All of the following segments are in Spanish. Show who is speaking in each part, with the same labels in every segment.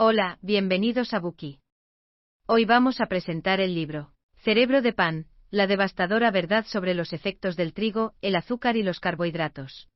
Speaker 1: Hola, bienvenidos a Buki. Hoy vamos a presentar el libro Cerebro de Pan, la devastadora verdad sobre los efectos del trigo, el azúcar y los carbohidratos.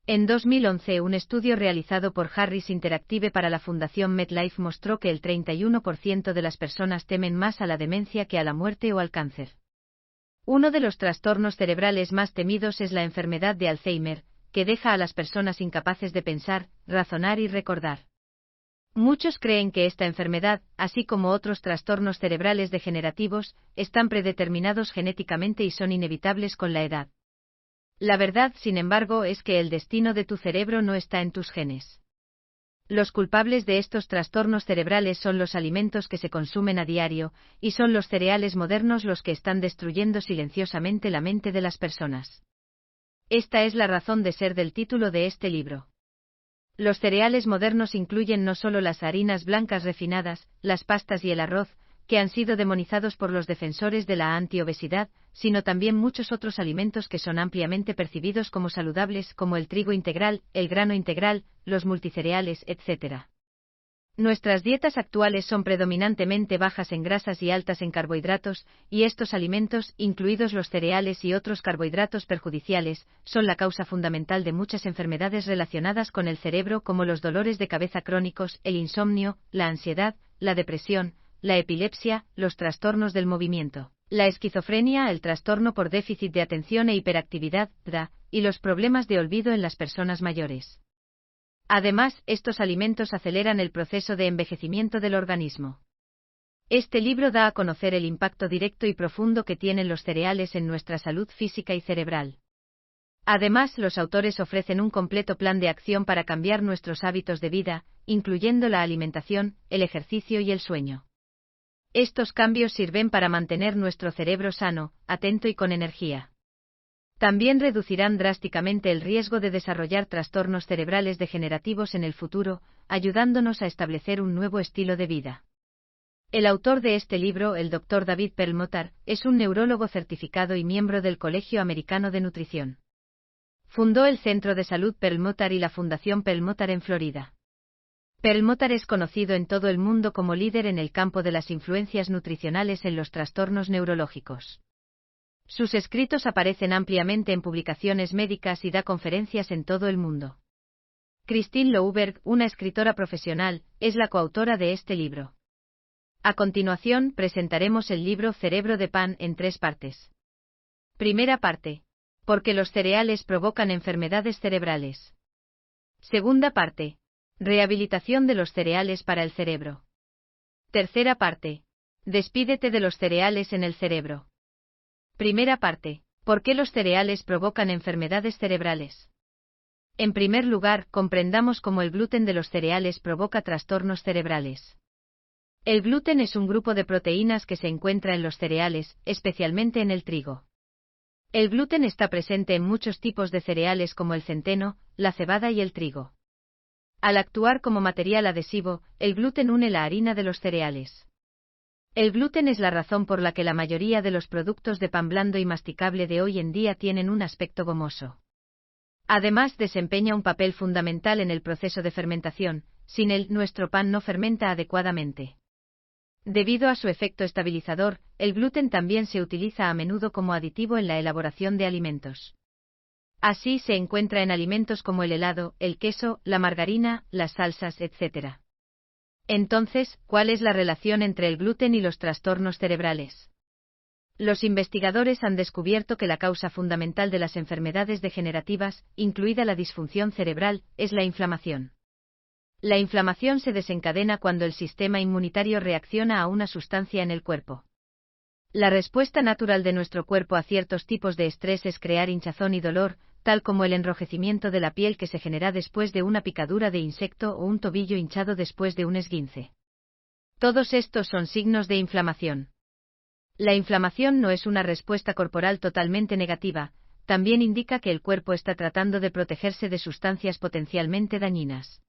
Speaker 1: En 2011, un estudio realizado por Harris Interactive para la Fundación MetLife mostró que el 31% de las personas temen más a la demencia que a la muerte o al cáncer. Uno de los trastornos cerebrales más temidos es la enfermedad de Alzheimer, que deja a las personas incapaces de pensar, razonar y recordar. Muchos creen que esta enfermedad, así como otros trastornos cerebrales degenerativos, están predeterminados genéticamente y son inevitables con la edad. La verdad, sin embargo, es que el destino de tu cerebro no está en tus genes. Los culpables de estos trastornos cerebrales son los alimentos que se consumen a diario, y son los cereales modernos los que están destruyendo silenciosamente la mente de las personas. Esta es la razón de ser del título de este libro. Los cereales modernos incluyen no solo las harinas blancas refinadas, las pastas y el arroz, que han sido demonizados por los defensores de la antiobesidad, sino también muchos otros alimentos que son ampliamente percibidos como saludables, como el trigo integral, el grano integral, los multicereales, etc. Nuestras dietas actuales son predominantemente bajas en grasas y altas en carbohidratos, y estos alimentos, incluidos los cereales y otros carbohidratos perjudiciales, son la causa fundamental de muchas enfermedades relacionadas con el cerebro como los dolores de cabeza crónicos, el insomnio, la ansiedad, la depresión, la epilepsia, los trastornos del movimiento, la esquizofrenia, el trastorno por déficit de atención e hiperactividad, TDA, y los problemas de olvido en las personas mayores. Además, estos alimentos aceleran el proceso de envejecimiento del organismo. Este libro da a conocer el impacto directo y profundo que tienen los cereales en nuestra salud física y cerebral. Además, los autores ofrecen un completo plan de acción para cambiar nuestros hábitos de vida, incluyendo la alimentación, el ejercicio y el sueño. Estos cambios sirven para mantener nuestro cerebro sano, atento y con energía. También reducirán drásticamente el riesgo de desarrollar trastornos cerebrales degenerativos en el futuro, ayudándonos a establecer un nuevo estilo de vida. El autor de este libro, el Dr. David Perlmutter, es un neurólogo certificado y miembro del Colegio Americano de Nutrición. Fundó el Centro de Salud Perlmutter y la Fundación Perlmutter en Florida. Perlmutter es conocido en todo el mundo como líder en el campo de las influencias nutricionales en los trastornos neurológicos. Sus escritos aparecen ampliamente en publicaciones médicas y da conferencias en todo el mundo. Christine Louberg, una escritora profesional, es la coautora de este libro. A continuación, presentaremos el libro Cerebro de Pan en 3 partes. Primera parte. ¿Por qué los cereales provocan enfermedades cerebrales? Segunda parte. Rehabilitación de los cereales para el cerebro. Tercera parte. Despídete de los cereales en el cerebro. Primera parte. ¿Por qué los cereales provocan enfermedades cerebrales? En primer lugar, comprendamos cómo el gluten de los cereales provoca trastornos cerebrales. El gluten es un grupo de proteínas que se encuentra en los cereales, especialmente en el trigo. El gluten está presente en muchos tipos de cereales como el centeno, la cebada y el trigo. Al actuar como material adhesivo, el gluten une la harina de los cereales. El gluten es la razón por la que la mayoría de los productos de pan blando y masticable de hoy en día tienen un aspecto gomoso. Además, desempeña un papel fundamental en el proceso de fermentación. Sin él, nuestro pan no fermenta adecuadamente. Debido a su efecto estabilizador, el gluten también se utiliza a menudo como aditivo en la elaboración de alimentos. Así se encuentra en alimentos como el helado, el queso, la margarina, las salsas, etc. Entonces, ¿cuál es la relación entre el gluten y los trastornos cerebrales? Los investigadores han descubierto que la causa fundamental de las enfermedades degenerativas, incluida la disfunción cerebral, es la inflamación. La inflamación se desencadena cuando el sistema inmunitario reacciona a una sustancia en el cuerpo. La respuesta natural de nuestro cuerpo a ciertos tipos de estrés es crear hinchazón y dolor, tal como el enrojecimiento de la piel que se genera después de una picadura de insecto o un tobillo hinchado después de un esguince. Todos estos son signos de inflamación. La inflamación no es una respuesta corporal totalmente negativa, también indica que el cuerpo está tratando de protegerse de sustancias potencialmente dañinas.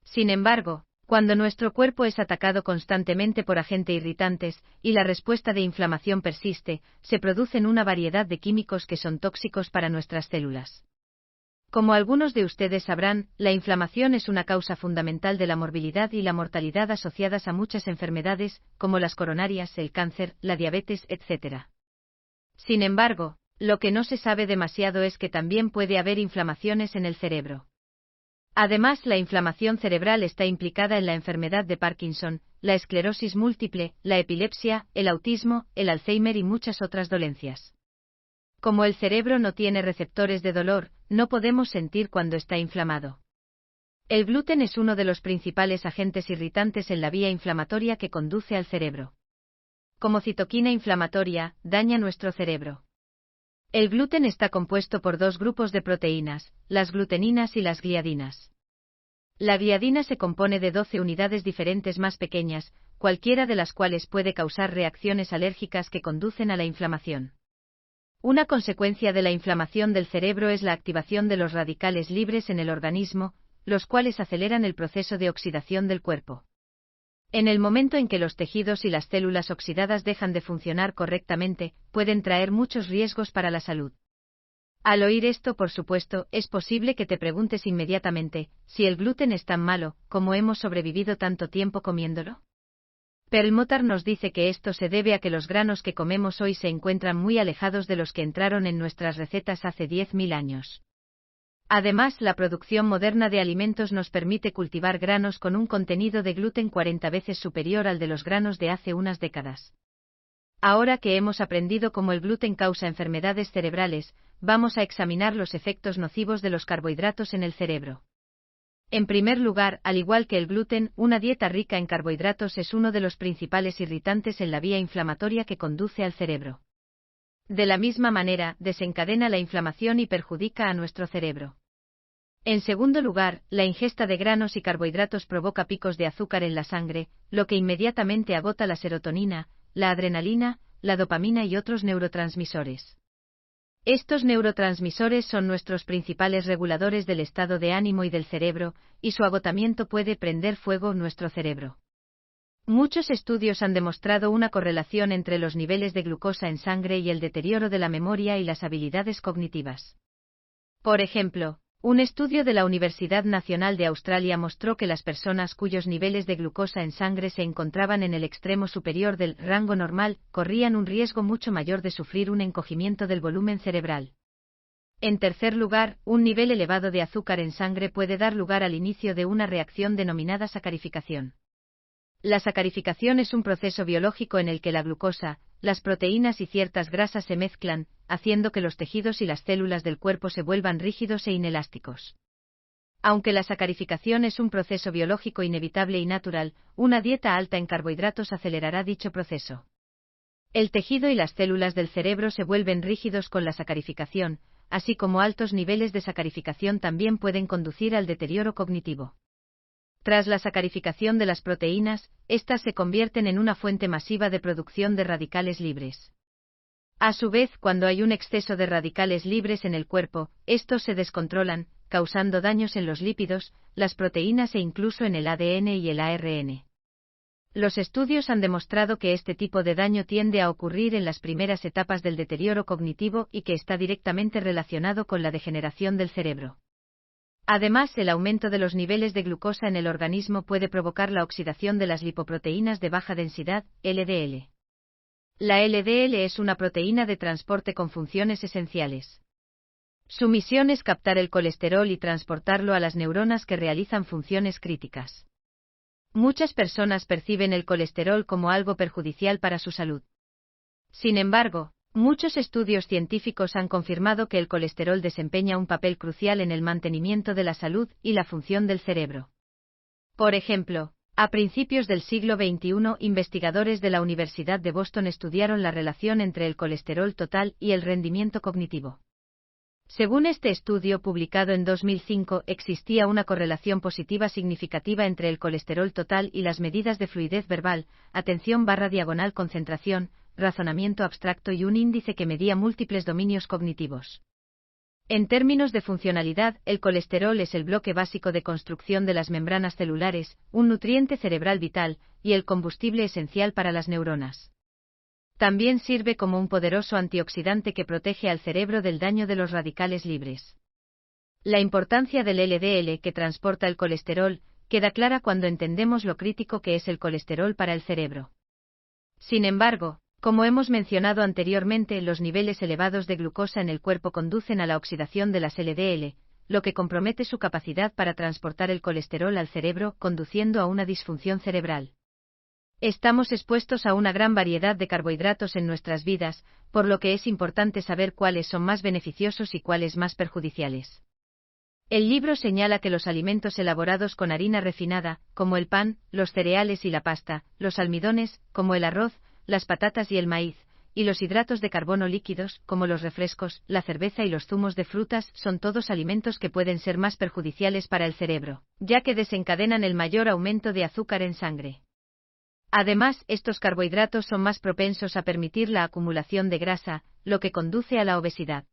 Speaker 1: Sin embargo, cuando nuestro cuerpo es atacado constantemente por agentes irritantes, y la respuesta de inflamación persiste, se producen una variedad de químicos que son tóxicos para nuestras células. Como algunos de ustedes sabrán, la inflamación es una causa fundamental de la morbilidad y la mortalidad asociadas a muchas enfermedades, como las coronarias, el cáncer, la diabetes, etc. Sin embargo, lo que no se sabe demasiado es que también puede haber inflamaciones en el cerebro. Además, la inflamación cerebral está implicada en la enfermedad de Parkinson, la esclerosis múltiple, la epilepsia, el autismo, el Alzheimer y muchas otras dolencias. Como el cerebro no tiene receptores de dolor, no podemos sentir cuando está inflamado. El gluten es uno de los principales agentes irritantes en la vía inflamatoria que conduce al cerebro. Como citoquina inflamatoria, daña nuestro cerebro. El gluten está compuesto por dos grupos de proteínas, las gluteninas y las gliadinas. La gliadina se compone de 12 unidades diferentes más pequeñas, cualquiera de las cuales puede causar reacciones alérgicas que conducen a la inflamación. Una consecuencia de la inflamación del cerebro es la activación de los radicales libres en el organismo, los cuales aceleran el proceso de oxidación del cuerpo. En el momento en que los tejidos y las células oxidadas dejan de funcionar correctamente, pueden traer muchos riesgos para la salud. Al oír esto, por supuesto, es posible que te preguntes inmediatamente, si el gluten es tan malo, ¿cómo hemos sobrevivido tanto tiempo comiéndolo? Perlmutter nos dice que esto se debe a que los granos que comemos hoy se encuentran muy alejados de los que entraron en nuestras recetas hace 10.000 años. Además, la producción moderna de alimentos nos permite cultivar granos con un contenido de gluten 40 veces superior al de los granos de hace unas décadas. Ahora que hemos aprendido cómo el gluten causa enfermedades cerebrales, vamos a examinar los efectos nocivos de los carbohidratos en el cerebro. En primer lugar, al igual que el gluten, una dieta rica en carbohidratos es uno de los principales irritantes en la vía inflamatoria que conduce al cerebro. De la misma manera, desencadena la inflamación y perjudica a nuestro cerebro. En segundo lugar, la ingesta de granos y carbohidratos provoca picos de azúcar en la sangre, lo que inmediatamente agota la serotonina, la adrenalina, la dopamina y otros neurotransmisores. Estos neurotransmisores son nuestros principales reguladores del estado de ánimo y del cerebro, y su agotamiento puede prender fuego nuestro cerebro. Muchos estudios han demostrado una correlación entre los niveles de glucosa en sangre y el deterioro de la memoria y las habilidades cognitivas. Por ejemplo, un estudio de la Universidad Nacional de Australia mostró que las personas cuyos niveles de glucosa en sangre se encontraban en el extremo superior del rango normal, corrían un riesgo mucho mayor de sufrir un encogimiento del volumen cerebral. En tercer lugar, un nivel elevado de azúcar en sangre puede dar lugar al inicio de una reacción denominada sacarificación. La sacarificación es un proceso biológico en el que la glucosa, las proteínas y ciertas grasas se mezclan, haciendo que los tejidos y las células del cuerpo se vuelvan rígidos e inelásticos. Aunque la sacarificación es un proceso biológico inevitable y natural, una dieta alta en carbohidratos acelerará dicho proceso. El tejido y las células del cerebro se vuelven rígidos con la sacarificación, así como altos niveles de sacarificación también pueden conducir al deterioro cognitivo. Tras la sacarificación de las proteínas, éstas se convierten en una fuente masiva de producción de radicales libres. A su vez, cuando hay un exceso de radicales libres en el cuerpo, estos se descontrolan, causando daños en los lípidos, las proteínas e incluso en el ADN y el ARN. Los estudios han demostrado que este tipo de daño tiende a ocurrir en las primeras etapas del deterioro cognitivo y que está directamente relacionado con la degeneración del cerebro. Además, el aumento de los niveles de glucosa en el organismo puede provocar la oxidación de las lipoproteínas de baja densidad, LDL. La LDL es una proteína de transporte con funciones esenciales. Su misión es captar el colesterol y transportarlo a las neuronas que realizan funciones críticas. Muchas personas perciben el colesterol como algo perjudicial para su salud. Sin embargo, muchos estudios científicos han confirmado que el colesterol desempeña un papel crucial en el mantenimiento de la salud y la función del cerebro. Por ejemplo, a principios del siglo XXI, investigadores de la Universidad de Boston estudiaron la relación entre el colesterol total y el rendimiento cognitivo. Según este estudio publicado en 2005, existía una correlación positiva significativa entre el colesterol total y las medidas de fluidez verbal, atención/concentración, razonamiento abstracto y un índice que medía múltiples dominios cognitivos. En términos de funcionalidad, el colesterol es el bloque básico de construcción de las membranas celulares, un nutriente cerebral vital, y el combustible esencial para las neuronas. También sirve como un poderoso antioxidante que protege al cerebro del daño de los radicales libres. La importancia del LDL que transporta el colesterol queda clara cuando entendemos lo crítico que es el colesterol para el cerebro. Sin embargo, como hemos mencionado anteriormente, los niveles elevados de glucosa en el cuerpo conducen a la oxidación de las LDL, lo que compromete su capacidad para transportar el colesterol al cerebro, conduciendo a una disfunción cerebral. Estamos expuestos a una gran variedad de carbohidratos en nuestras vidas, por lo que es importante saber cuáles son más beneficiosos y cuáles más perjudiciales. El libro señala que los alimentos elaborados con harina refinada, como el pan, los cereales y la pasta, los almidones, como el arroz, las patatas y el maíz, y los hidratos de carbono líquidos, como los refrescos, la cerveza y los zumos de frutas, son todos alimentos que pueden ser más perjudiciales para el cerebro, ya que desencadenan el mayor aumento de azúcar en sangre. Además, estos carbohidratos son más propensos a permitir la acumulación de grasa, lo que conduce a la obesidad.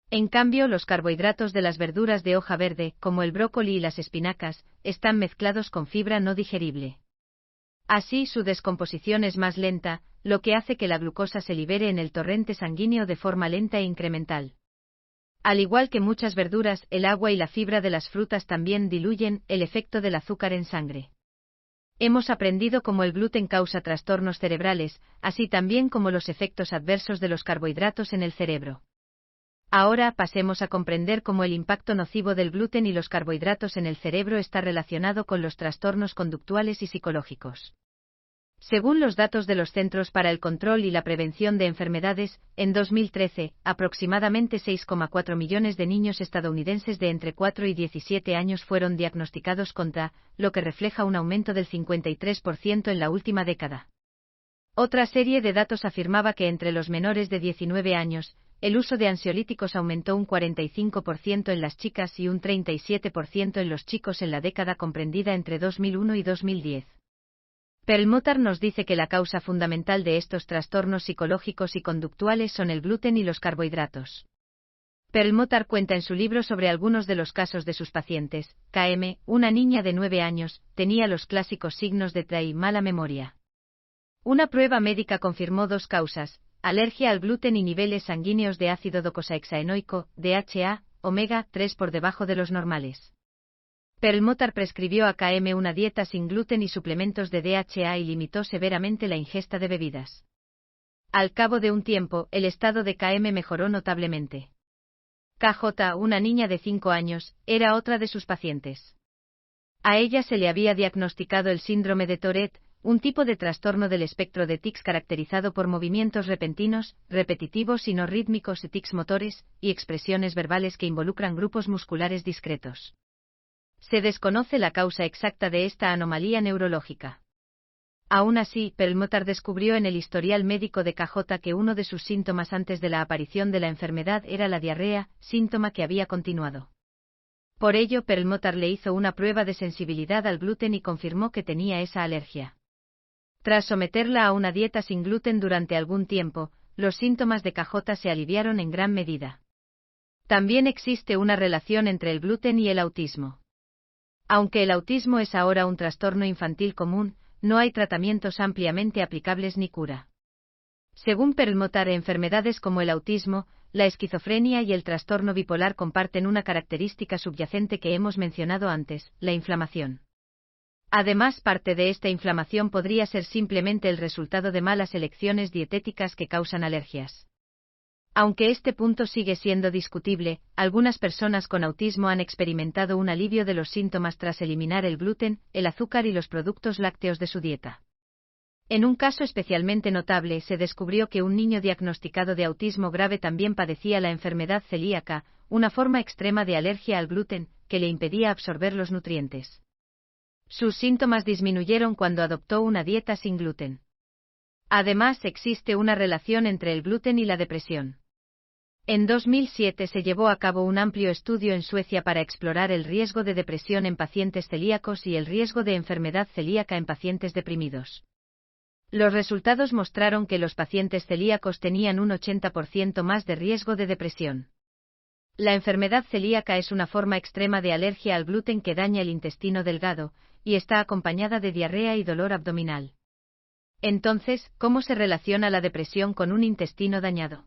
Speaker 1: En cambio, los carbohidratos de las verduras de hoja verde, como el brócoli y las espinacas, están mezclados con fibra no digerible. Así, su descomposición es más lenta, lo que hace que la glucosa se libere en el torrente sanguíneo de forma lenta e incremental. Al igual que muchas verduras, el agua y la fibra de las frutas también diluyen el efecto del azúcar en sangre. Hemos aprendido cómo el gluten causa trastornos cerebrales, así también como los efectos adversos de los carbohidratos en el cerebro. Ahora pasemos a comprender cómo el impacto nocivo del gluten y los carbohidratos en el cerebro está relacionado con los trastornos conductuales y psicológicos. Según los datos de los Centros para el Control y la Prevención de Enfermedades, en 2013, aproximadamente 6,4 millones de niños estadounidenses de entre 4 y 17 años fueron diagnosticados con TDA, lo que refleja un aumento del 53% en la última década. Otra serie de datos afirmaba que entre los menores de 19 años, el uso de ansiolíticos aumentó un 45% en las chicas y un 37% en los chicos en la década comprendida entre 2001 y 2010. Perlmutter nos dice que la causa fundamental de estos trastornos psicológicos y conductuales son el gluten y los carbohidratos. Perlmutter cuenta en su libro sobre algunos de los casos de sus pacientes. KM, una niña de 9 años, tenía los clásicos signos de TDA y mala memoria. Una prueba médica confirmó dos causas: alergia al gluten y niveles sanguíneos de ácido docosahexaenoico, DHA, omega 3 por debajo de los normales. Perlmutter prescribió a KM una dieta sin gluten y suplementos de DHA y limitó severamente la ingesta de bebidas. Al cabo de un tiempo, el estado de KM mejoró notablemente. KJ, una niña de 5 años, era otra de sus pacientes. A ella se le había diagnosticado el síndrome de Tourette, un tipo de trastorno del espectro de tics caracterizado por movimientos repentinos, repetitivos y no rítmicos y tics motores, y expresiones verbales que involucran grupos musculares discretos. Se desconoce la causa exacta de esta anomalía neurológica. Aún así, Perlmutter descubrió en el historial médico de KJ que uno de sus síntomas antes de la aparición de la enfermedad era la diarrea, síntoma que había continuado. Por ello, Perlmutter le hizo una prueba de sensibilidad al gluten y confirmó que tenía esa alergia. Tras someterla a una dieta sin gluten durante algún tiempo, los síntomas de KJ se aliviaron en gran medida. También existe una relación entre el gluten y el autismo. Aunque el autismo es ahora un trastorno infantil común, no hay tratamientos ampliamente aplicables ni cura. Según Perlmutter, enfermedades como el autismo, la esquizofrenia y el trastorno bipolar comparten una característica subyacente que hemos mencionado antes: la inflamación. Además, parte de esta inflamación podría ser simplemente el resultado de malas elecciones dietéticas que causan alergias. Aunque este punto sigue siendo discutible, algunas personas con autismo han experimentado un alivio de los síntomas tras eliminar el gluten, el azúcar y los productos lácteos de su dieta. En un caso especialmente notable, se descubrió que un niño diagnosticado de autismo grave también padecía la enfermedad celíaca, una forma extrema de alergia al gluten, que le impedía absorber los nutrientes. Sus síntomas disminuyeron cuando adoptó una dieta sin gluten. Además, existe una relación entre el gluten y la depresión. En 2007 se llevó a cabo un amplio estudio en Suecia para explorar el riesgo de depresión en pacientes celíacos y el riesgo de enfermedad celíaca en pacientes deprimidos. Los resultados mostraron que los pacientes celíacos tenían un 80% más de riesgo de depresión. La enfermedad celíaca es una forma extrema de alergia al gluten que daña el intestino delgado, y está acompañada de diarrea y dolor abdominal. Entonces, ¿cómo se relaciona la depresión con un intestino dañado?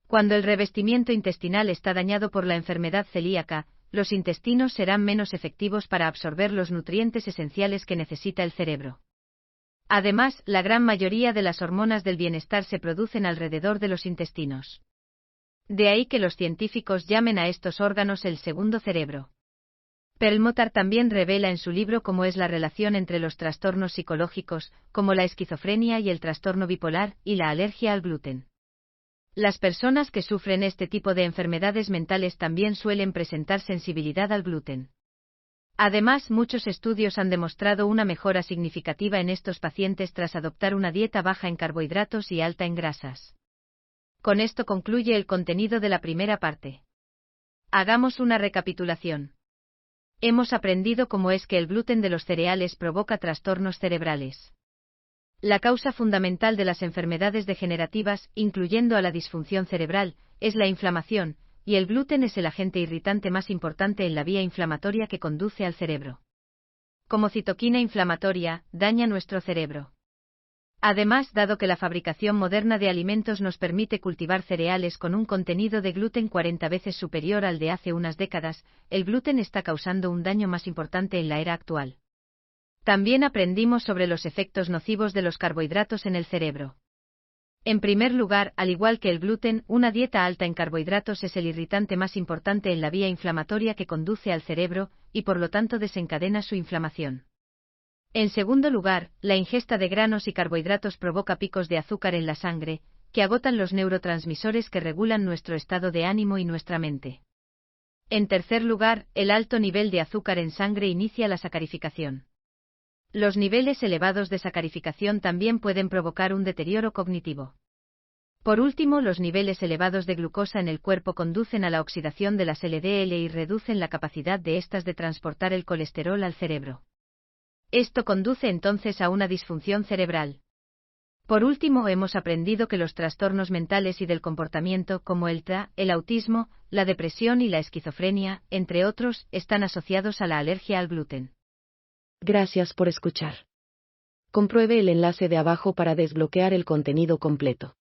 Speaker 1: Cuando el revestimiento intestinal está dañado por la enfermedad celíaca, los intestinos serán menos efectivos para absorber los nutrientes esenciales que necesita el cerebro. Además, la gran mayoría de las hormonas del bienestar se producen alrededor de los intestinos. De ahí que los científicos llamen a estos órganos el segundo cerebro. Perlmutter también revela en su libro cómo es la relación entre los trastornos psicológicos, como la esquizofrenia y el trastorno bipolar, y la alergia al gluten. Las personas que sufren este tipo de enfermedades mentales también suelen presentar sensibilidad al gluten. Además, muchos estudios han demostrado una mejora significativa en estos pacientes tras adoptar una dieta baja en carbohidratos y alta en grasas. Con esto concluye el contenido de la primera parte. Hagamos una recapitulación. Hemos aprendido cómo es que el gluten de los cereales provoca trastornos cerebrales. La causa fundamental de las enfermedades degenerativas, incluyendo a la disfunción cerebral, es la inflamación, y el gluten es el agente irritante más importante en la vía inflamatoria que conduce al cerebro. Como citoquina inflamatoria, daña nuestro cerebro. Además, dado que la fabricación moderna de alimentos nos permite cultivar cereales con un contenido de gluten 40 veces superior al de hace unas décadas, el gluten está causando un daño más importante en la era actual. También aprendimos sobre los efectos nocivos de los carbohidratos en el cerebro. En primer lugar, al igual que el gluten, una dieta alta en carbohidratos es el irritante más importante en la vía inflamatoria que conduce al cerebro, y por lo tanto desencadena su inflamación. En segundo lugar, la ingesta de granos y carbohidratos provoca picos de azúcar en la sangre, que agotan los neurotransmisores que regulan nuestro estado de ánimo y nuestra mente. En tercer lugar, el alto nivel de azúcar en sangre inicia la sacarificación. Los niveles elevados de sacarificación también pueden provocar un deterioro cognitivo. Por último, los niveles elevados de glucosa en el cuerpo conducen a la oxidación de las LDL y reducen la capacidad de estas de transportar el colesterol al cerebro. Esto conduce entonces a una disfunción cerebral. Por último, hemos aprendido que los trastornos mentales y del comportamiento como el TDA, el autismo, la depresión y la esquizofrenia, entre otros, están asociados a la alergia al gluten.
Speaker 2: Gracias por escuchar. Compruebe el enlace de abajo para desbloquear el contenido completo.